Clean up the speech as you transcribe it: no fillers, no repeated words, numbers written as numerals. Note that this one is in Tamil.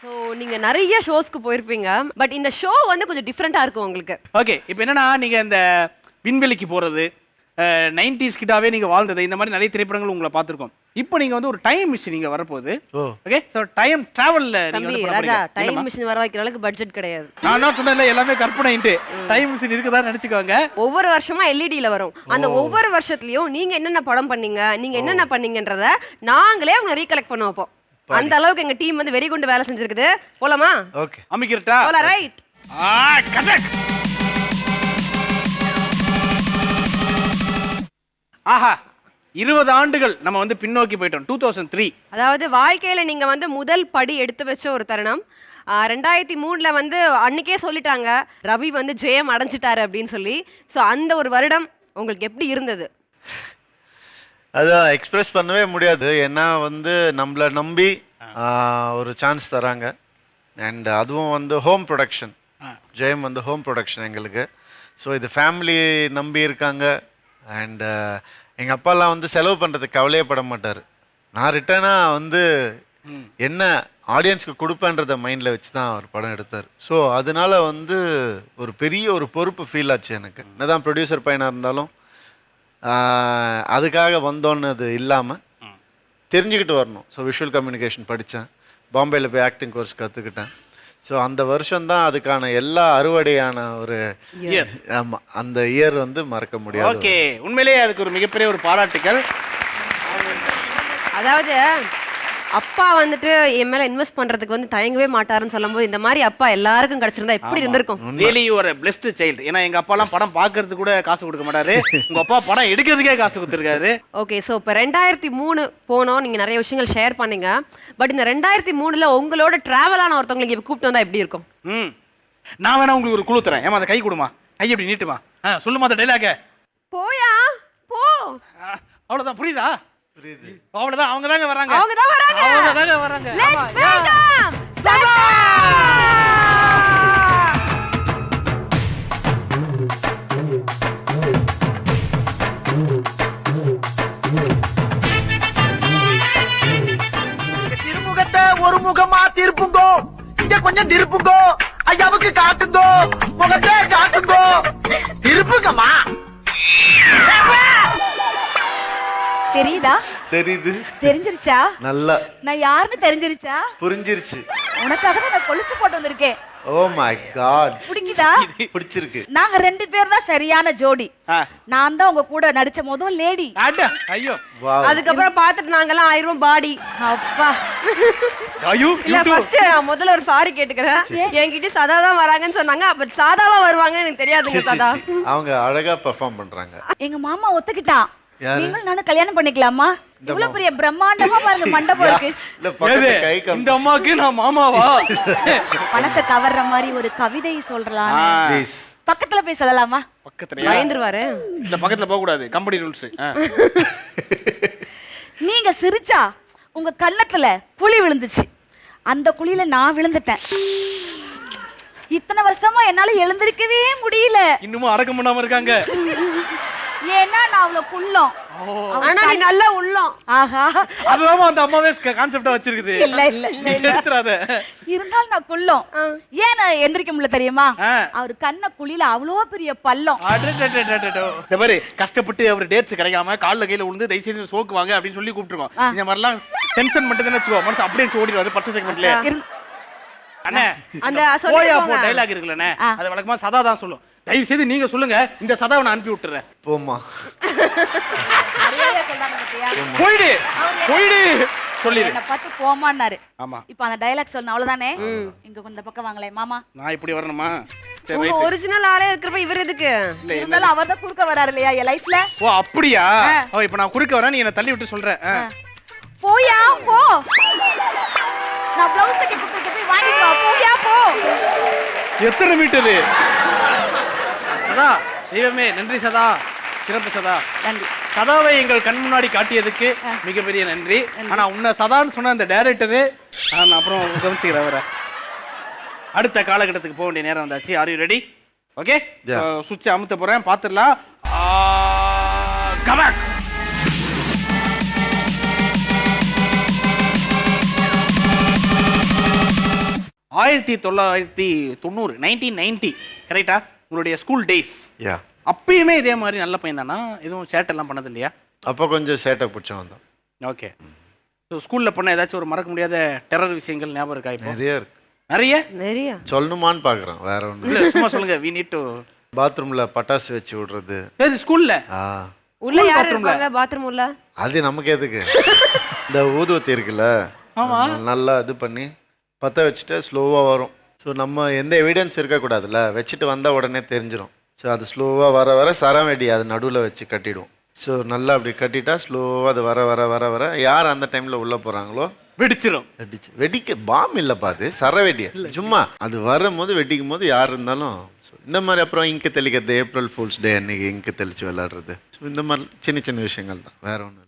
ஸோ நீங்க நிறைய ஷோஸ்க்கு போயிருப்பீங்க. பட் இந்த ஷோ வந்து கொஞ்சம் டிஃப்ரெண்டா இருக்கும் உங்களுக்கு. ஓகே, இப்போ என்னன்னா நீங்க இந்த விண்வெளிக்கு போறது 90s கிட்டாவே நீங்க வாழ்ந்தது இந்த மாதிரி நிறைய திரைப்படங்கள் உங்களை பார்த்துருக்கோம். இப்போ நீங்க வந்து ஒரு டைம் மிஷின் நீங்க வரப்போகுது. ஓகே, ஸோ டைம் டிராவல்ல நீங்க தம்பி வந்து ராஜா, டைம் மிஷின் வர வைக்கிற அளவுக்கு பட்ஜெட் கிடையாது. நான் சொன்னேன்ல எல்லாமே கற்பனைன்ட்டு. டைம் மிஷின் இருக்குதா நினைச்சுக்கோங்க. ஒவ்வொரு வருஷமா எல்இடில வரும். அந்த ஒவ்வொரு வருஷத்துலயும் நீங்க என்னென்ன படம் பண்ணீங்க, நீங்க என்னென்ன பண்ணீங்கன்றத நாங்களே அவங்க ரீகலெக்ட் பண்ண வைப்போம். அந்த அளவுக்கு எங்க டீம் வந்து வெரி குண்டு வேலை செஞ்சிருக்குது. போலாமா? ஓகே, அமைக்கிறட்டா? போலாம். ரைட். கரெக்ட். ஆஹா, 20 ஆண்டுகள் நம்ம வந்து பின்னோக்கி போயிட்டோம். 2003. அதாவது வாழ்க்கையில நீங்க வந்து முதல் படி எடுத்து வச்ச ஒரு தருணம். 2003ல வந்து அன்னைக்கே சொல்லிட்டாங்க ரவி வந்து ஜெயம் அடைஞ்சிட்டாரு அப்படின்னு சொல்லி. ஸோ அந்த ஒரு வருடம் உங்களுக்கு எப்படி இருந்தது? அதான் எக்ஸ்பிரஸ் பண்ணவே முடியாது. ஏன்னா வந்து நம்மளை நம்பி ஒரு சான்ஸ் தராங்க. அண்ட் அதுவும் வந்து ஹோம் ப்ரொடக்ஷன். ஜெயம் வந்து ஹோம் ப்ரொடக்ஷன் எங்களுக்கு. ஸோ இது ஃபேமிலி நம்பி இருக்காங்க. அண்ட் எங்கள் அப்பாலாம் வந்து செலவு பண்ணுறதுக்கு கவலையே பட மாட்டார். நான் ரிட்டர்னாக வந்து என்ன ஆடியன்ஸ்க்கு கொடுப்பேன்றதை மைண்டில் வச்சு தான் அவர் படம் எடுத்தார். ஸோ அதனால வந்து ஒரு பெரிய ஒரு பொறுப்பு ஃபீல் ஆச்சு எனக்கு. என்னதான் ப்ரொடியூசர் பையனாக இருந்தாலும் அதுக்காக வந்தோன்னது இல்லாமல் தெரிஞ்சுக்கிட்டு வரணும். ஸோ விஷுவல் கம்யூனிகேஷன் படித்தேன். பாம்பேயில் போய் ஆக்டிங் கோர்ஸ் கற்றுக்கிட்டேன். ஸோ அந்த வருஷம்தான் அதுக்கான எல்லா அறுவடையான ஒரு ஆமாம், அந்த இயர் வந்து மறக்க முடியாது. ஓகே, உண்மையிலேயே அதுக்கு ஒரு மிகப்பெரிய ஒரு பாராட்டுகள். அதாவது அப்பா வந்துட்டு என் மேல இன்வெஸ்ட் பண்றதுக்கு வந்து தயங்கவே மாட்டாருன்னு சொல்லும்போது இந்த மாதிரி அப்பா எல்லாருக்கும் கிடைச்சிருந்தா எப்படி இருந்திருக்கும்? Really you are a blessed child. ஏன்னா எங்க அப்பாலாம் படம் பார்க்கறதுக்கு கூட காசு கொடுக்க மாட்டாரு. உங்க அப்பா படம் எடுக்கிறதுக்கே காசு கொடுத்துருக்காரு. ஓகே, ஸோ இப்போ 2003 போனோம். நீங்க நிறைய விஷயங்கள் ஷேர் பண்ணீங்க. பட் இந்த 2003ல உங்களோட டிராவல் ஆன ஒருத்தவங்களுக்கு இப்போ கூப்பிட்டு வந்தா எப்படி இருக்கும்? நான் வேணா உங்களுக்கு ஒரு குழு தரேன். ஏமா அந்த கை கொடுமா, கை எப்படி நீட்டுமா, சொல்லுமா அந்த டைலாக. போயா போ. அவ்வளவுதான், புரியுதா? புரியுது. அவ்வளவுதான், அவங்க தாங்க வராங்க. அவங்க தான் வராங்க. அவங்க தாங்க வராங்க. லெட்ஸ் வெல்கம் சதா. திருமுகத்தை ஒரு முகமா திருப்புங்கோ, இங்க கொஞ்சம் திருப்புங்கோ, ஐயாவுக்கு காட்டுங்கோ, முகத்தை காட்டுங்கோ, திருப்புங்கம்மா. தெரியுதா? தெரியுது. தெரிஞ்சிருச்சா? நல்லா நான் யாருன்னு தெரிஞ்சிருச்சா? புரிஞ்சிருச்சு. உனக்காக தான் நான் கொலுசு போட்டு வந்திருக்கேன். ஓ மை காட், பிடிக்குதா? பிடிச்சிருக்கு. நாங்க 2 பேர் தான் சரியான ஜோடி. நான் தான் உங்க கூட நடிச்ச முதல் லேடி. ஐயோ, அதுக்கப்புறம் பார்த்துட்டு நாங்கெல்லாம் 1000 பாடி. அப்பா, ஐயோ. இல்ல ஃபர்ஸ்ட் முதல்ல ஒரு சாரி கேட்டுக்கிறேன். என்கிட்ட சதா தான் வராங்கன்னு சொன்னாங்க. அப்ப சாதாவா வருவாங்கன்னு எனக்கு தெரியாதுங்க சதா. அவங்க அழகா பெர்ஃபார்ம் பண்றாங்க. எங்க மாமா ஒத்துக்கிட்டான். நீங்களும் நானும் கல்யாணம் பண்ணிக்கலாமா? இவ்வளவு பெரிய பிரம்மாண்டமா பாருங்க மண்டபம் இருக்கு. இல்ல பக்கத்துல கை இந்த அம்மாக்கு நான் மாமாவா? மனச கவர்ற மாதிரி ஒரு கவிதை சொல்லலாம். ப்ளீஸ் பக்கத்துல போய் சொல்லலாமா? பக்கத்துல பயந்துருவாரு. இல்ல பக்கத்துல போக கூடாது, கம்பெனி ரூல்ஸ். நீங்க சிரிச்சா உங்க கன்னத்துல குழி விழுந்துச்சு. அந்த குழியில நான் விழுந்துட்டேன். இத்தனை வருஷமா என்னால எழுந்திருக்கவே முடியல. இன்னும் அடக்கம் பண்ணாம இருக்காங்க. ஏன்னா நான் அவ்வளவு குள்ளம். ஆனா நீ நல்லா உள்ளம். ஆஹா, அதுதான் அந்த அம்மாவே கான்செப்டா வச்சிருக்குது. இல்ல இல்ல எடுத்துறாத. இருந்தாலும் நான் குள்ளம். ஏன் நான் எந்திரிக்க முடியல தெரியுமா? அவர் கண்ண குழியில அவ்வளோ பெரிய பள்ளம். இந்த மாதிரி கஷ்டப்பட்டு அவர் டேட்ஸ் கிடைக்காம கால்ல கையில விழுந்து தயவு செய்து சோக்கு வாங்க அப்படின்னு சொல்லி கூப்பிட்டுருக்கோம். இந்த மாதிரிலாம் டென்ஷன் மட்டும் தானே வச்சுக்கோ, மனசு அப்படியே ஓடிடுவாரு பர்ஸ் செக்மெண்ட்ல. அண்ணே, அந்த போயா போ டைலாக் இருக்குல்லண்ணே, அது வழக்கமா சதா தான் சொல்லும். தயவு செய்து நீங்க சொல்லுங்க, இந்த சதாவை நான் அனுப்பி விட்டுறேன். போமா, போயிடு போயிடு சொல்லிடு. என்ன பார்த்து போமான்னாரு. ஆமா, இப்போ அந்த டயலாக் சொல்லணும் அவ்வளவுதானே. இங்க இந்த பக்கம் வாங்களே மாமா. நான் இப்படி வரணுமா? சரி, உங்க ரைட். ஒரிஜினல் ஆளே இருக்கிறப்ப இவர் எதுக்கு? இருந்தாலும் அவர் தான் குறுக்க வராரு இல்லையா என் லைஃப்ல. ஓ அப்படியா? இப்போ நான் குறுக்க வரேன், நீ என்ன தள்ளி விட்டு சொல்றேன். போயா போ. நான் ப்ளவுஸ் தைக்க கொடுத்து போய் வாங்கிட்டு வா. போயா போ. எத்தனை மீட்டரு? சதா, தெய்வமே நன்றி சதா, சிறப்பு சதா. நன்றி. சதாவை எங்கள் கண் முன்னாடி காட்டியதுக்கு மிகப்பெரிய நன்றி. ஆனா உன்னை சதான்னு சொன்ன அந்த டைரக்டரு நான் அப்புறம் கவனிச்சுக்கிறேன். அவரை அடுத்த காலகட்டத்துக்கு போக வேண்டிய நேரம் வந்தாச்சு. Are you ready? ஓகே, சுவிட்ச் அமுத்த போறேன், பார்த்துடலாம். கமான். 1990 1990 கரெக்டா உங்களுடைய ஸ்கூல் டேஸ் யா அப்பயுமே இதே மாதிரி நல்ல பையன் தானா எதுவும் சேட்டெல்லாம் பண்ணது இல்லையா அப்போ கொஞ்சம் சேட்டை பிடிச்சோம் வந்தோம். ஓகே ஸோ ஸ்கூலில் பண்ண ஏதாச்சும் ஒரு மறக்க முடியாத டெரர் விஷயங்கள் ஞாபகம் இருக்கா இப்போ நிறைய இருக்கு. நிறைய நிறைய சொல்லணுமான்னு பார்க்குறேன், வேற ஒன்றும். இல்லை சும்மா சொல்லுங்க வி நீட் டு பாத்ரூமில் பட்டாசு வச்சு விடுறது. ஏது ஸ்கூலில் ஆ உள்ள யார் bathroom ல? இருப்பாங்க பாத்ரூம் உள்ள? அது நமக்கு எதுக்கு? இந்த ஊதுவத்தி இருக்குல்ல, நல்லா இது பண்ணி பற்ற வச்சுட்டு ஸ்லோவாக வரும். ஸோ நம்ம எந்த எவிடன்ஸ் இருக்கக்கூடாதுல்ல, வச்சுட்டு வந்தால் உடனே தெரிஞ்சிடும். ஸோ அது ஸ்லோவாக வர வர சரவெடி அது நடுவில் வச்சு கட்டிடுவோம். ஸோ நல்லா அப்படி கட்டிட்டா ஸ்லோவாக அது வர வர வர வர யார் அந்த டைமில் உள்ளே போகிறாங்களோ வெடிச்சிடும். வெடிக்க பாம் இல்லைப்பா, அது சரவெடி சும்மா அது வரும்போது வெடிக்கும் போது யார் இருந்தாலும். ஸோ இந்த மாதிரி அப்புறம் இங்கு தெளிக்கிறது, ஏப்ரல் ஃபூல்ஸ் டே அன்னைக்கு இங்கு தெளித்து விளையாடுறது. ஸோ இந்த மாதிரி சின்ன சின்ன விஷயங்கள் தான், வேற ஒன்று.